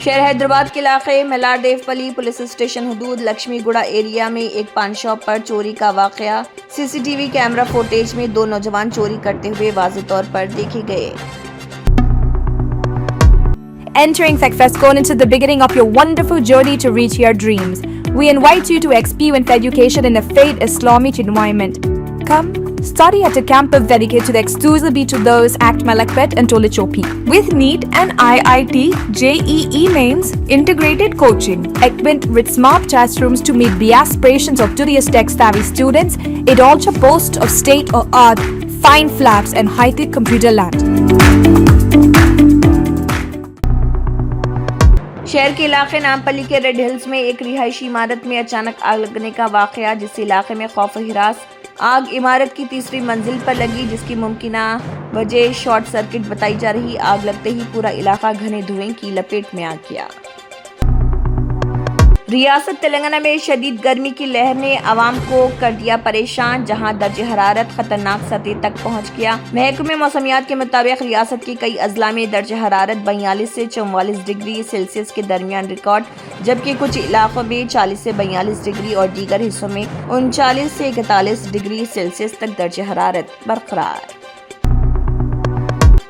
شہر حیدرآباد کے علاقے ملار دیو پلی پولیس اسٹیشن حدود لکشمی گوڑا ایریا میں ایک پان شاپ پر چوری کا واقعہ C C T V camera footage میں 2 نوجوان چوری کرتے ہوئے واضح طور پر دیکھے گئے۔ Entering Secfescon into the beginning of your wonderful journey to reach your dreams. We invite you to experience education in a faith Islamic environment. Come, study at a campus dedicated exclusively to those at Malakpet and Tolichopi. With NEET and IIT, JEE mains, integrated coaching, equipped with smart classrooms to meet the aspirations of today's tech-savvy students, it also boasts of state-of-the-art fine flats and high-tech computer lab. شہر کے علاقے نامپلی کے red Hills میں ایک رہائشی عمارت میں اچانک آگ لگنے کا واقعہ، جس سے علاقے میں خوف و ہراس۔ آگ عمارت کی 3ری منزل پر لگی، جس کی ممکنہ وجہ شارٹ سرکٹ بتائی جا رہی۔ آگ لگتے ہی پورا علاقہ گھنے دھوئیں کی لپیٹ میں آ گیا۔ ریاست تلنگانہ میں شدید گرمی کی لہر نے عوام کو کر دیا پریشان، جہاں درجہ حرارت خطرناک سطح تک پہنچ گیا۔ محکمہ موسمیات کے مطابق ریاست کے کئی اضلاع میں درجہ حرارت 42 سے 44 ڈگری سیلسیس کے درمیان ریکارڈ، جبکہ کچھ علاقوں میں 40 سے 42 ڈگری اور دیگر حصوں میں 39 سے 41 ڈگری سیلسیس تک درجہ حرارت برقرار۔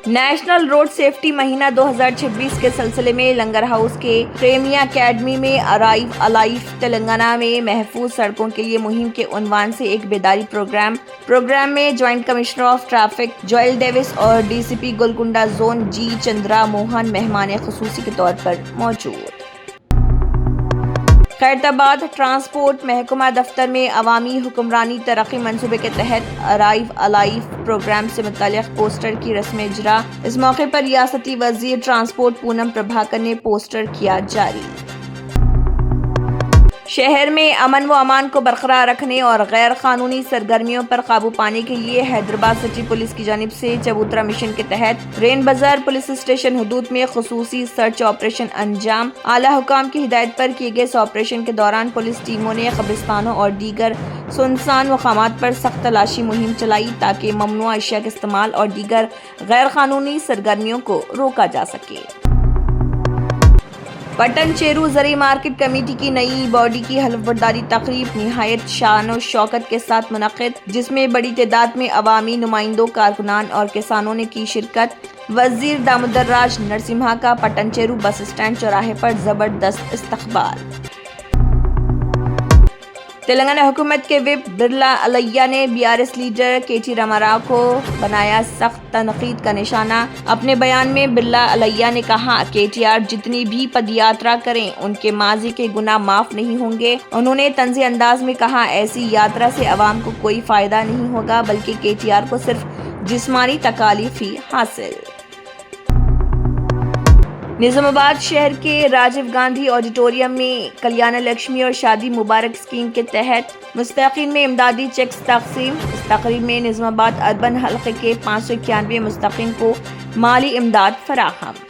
نیشنل روڈ سیفٹی مہینہ 2026 کے سلسلے میں لنگر ہاؤس کے پریمیا اکیڈمی میں ارائیو الائف تلنگانہ میں محفوظ سڑکوں کے لیے مہم کے عنوان سے ایک بیداری پروگرام میں joint commissioner of traffic Joel Davis اور D C P Golconda zone G Chandra Mohan مہمان خصوصی کے طور پر موجود۔ خیرآباد ٹرانسپورٹ محکمہ دفتر میں عوامی حکمرانی ترقی منصوبے کے تحت ارائیو الائف پروگرام سے متعلق پوسٹر کی رسم اجرا۔ اس موقع پر ریاستی وزیر ٹرانسپورٹ پونم پربھاکر نے پوسٹر کیا جاری۔ شہر میں امن و امان کو برقرار رکھنے اور غیر قانونی سرگرمیوں پر قابو پانے کے لیے حیدرآباد سٹی پولیس کی جانب سے چبوترا مشن کے تحت رین بازار پولیس اسٹیشن حدود میں خصوصی سرچ آپریشن انجام۔ اعلیٰ حکام کی ہدایت پر کیے گئے اس آپریشن کے دوران پولیس ٹیموں نے قبرستانوں اور دیگر سنسان مقامات پر سخت تلاشی مہم چلائی، تاکہ ممنوعہ اشیاء کے استعمال اور دیگر غیر قانونی سرگرمیوں کو روکا جا سکے۔ پٹن چیرو زرعی مارکیٹ کمیٹی کی نئی باڈی کی حلف برداری تقریب نہایت شان و شوکت کے ساتھ منعقد، جس میں بڑی تعداد میں عوامی نمائندوں، کارکنان اور کسانوں نے کی شرکت۔ وزیر دامودر راج نرسمہا کا پٹن چیرو بس اسٹینڈ چوراہے پر زبردست استقبال۔ تلنگانہ حکومت کے وپ برلا علیہ نے BRS leader KT Rama Rao کو بنایا سخت تنقید کا نشانہ۔ اپنے بیان میں برلا علیہ نے کہا KTR جتنی بھی پد یاترا کریں ان کے ماضی کے گناہ معاف نہیں ہوں گے۔ انہوں نے طنزی انداز میں کہا ایسی یاترا سے عوام کو کوئی فائدہ نہیں ہوگا، بلکہ KTR کو صرف جسمانی تکالیف ہی حاصل۔ نظام آباد شہر کے راجیو گاندھی آڈیٹوریم میں کلیان لکشمی اور شادی مبارک اسکیم کے تحت مستحقین میں امدادی چیکس تقسیم۔ اس تقریب میں نظام آباد اربن حلقے کے 591 مستحقین کو مالی امداد فراہم۔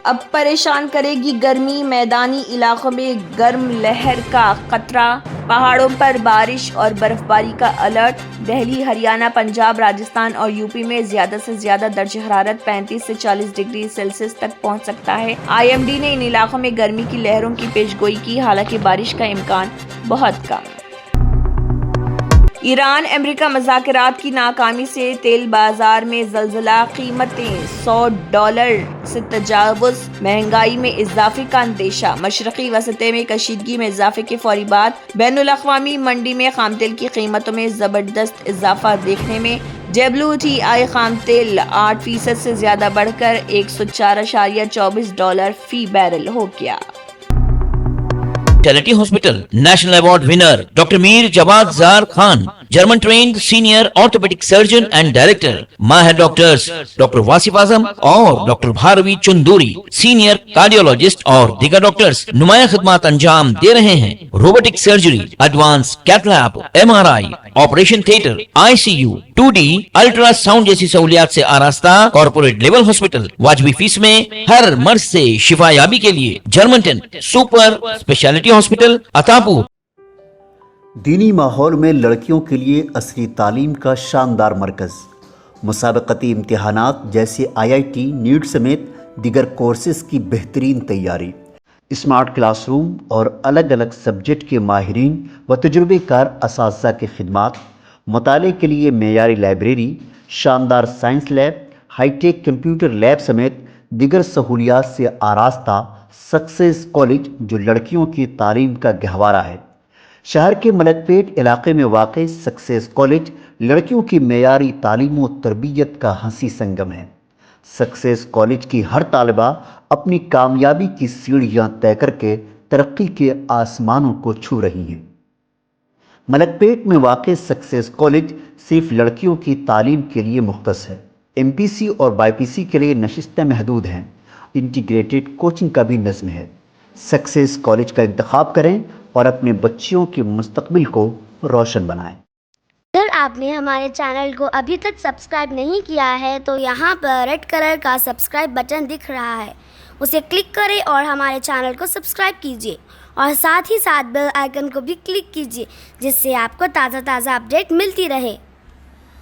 اب پریشان کرے گی گرمی، میدانی علاقوں میں گرم لہر کا خطرہ، پہاڑوں پر بارش اور برف باری کا الرٹ۔ دہلی، ہریانہ، پنجاب، راجستھان اور UP میں زیادہ سے زیادہ درجہ حرارت 35 سے 40 ڈگری سیلسیس تک پہنچ سکتا ہے۔ IMD نے ان علاقوں میں گرمی کی لہروں کی پیش گوئی کی، حالانکہ بارش کا امکان بہت کم۔ ایران امریکہ مذاکرات کی ناکامی سے تیل بازار میں زلزلہ، قیمتیں $100 سے تجاوز، مہنگائی میں اضافے کا اندیشہ۔ مشرقی وسطی میں کشیدگی میں اضافے کے فوری بعد بین الاقوامی منڈی میں خام تیل کی قیمتوں میں زبردست اضافہ دیکھنے میں WTI خام تیل 8% سے زیادہ بڑھ کر $104.24 فی بیرل ہو گیا۔ Specialty hospital national award winner doctor Mir Jawad Zar Khan, German trained senior orthopaedic surgeon and director, ماہر ڈاکٹرز ڈاکٹر واصف اعظم اور doctor Bharavi Chanduri, senior cardiologist اور دیگر ڈاکٹرز نمایاں خدمات انجام دے رہے ہیں۔ Robotic surgery, advance cath lab, MRI، operation theatre, ICU، 2D ultrasound جیسی سہولیات سے آراستہ کارپوریٹ لیول ہاسپٹل، واجبی فیس میں ہر مرض سے شفا یابی کے لیے German ten super specialty hospital Attapur. دینی ماحول میں لڑکیوں کے لیے عصری تعلیم کا شاندار مرکز، مسابقتی امتحانات جیسے IIT، نیٹ سمیت دیگر کورسز کی بہترین تیاری، اسمارٹ کلاس روم اور الگ الگ سبجیکٹ کے ماہرین و تجربے کار اساتذہ کی خدمات، مطالعے کے لیے معیاری لائبریری، شاندار science lab, high tech computer lab سمیت دیگر سہولیات سے آراستہ سکسیس کالج جو لڑکیوں کی تعلیم کا گہوارہ ہے۔ شہر کے ملک پیٹ علاقے میں واقع سکسیس کالج لڑکیوں کی معیاری تعلیم و تربیت کا ہنسی سنگم ہے۔ سکسیس کالج کی ہر طالبہ اپنی کامیابی کی سیڑھیاں طے کر کے ترقی کے آسمانوں کو چھو رہی ہیں۔ ملک پیٹ میں واقع سکسیس کالج صرف لڑکیوں کی تعلیم کے لیے مختص ہے۔ ایم پی سی اور بائی پی سی کے لیے نشستیں محدود ہیں۔ انٹیگریٹڈ کوچنگ کا بھی نظم ہے۔ سکسیس کالج کا انتخاب کریں اور اپنے بچیوں کے مستقبل کو روشن بنائیں۔ اگر آپ نے ہمارے چینل کو ابھی تک سبسکرائب نہیں کیا ہے تو یہاں پر ریڈ کلر کا سبسکرائب بٹن دکھ رہا ہے، اسے کلک کریں اور ہمارے چینل کو سبسکرائب کیجیے اور ساتھ ہی ساتھ بیل آئیکن کو بھی کلک کیجیے، جس سے آپ کو تازہ اپڈیٹ ملتی رہے۔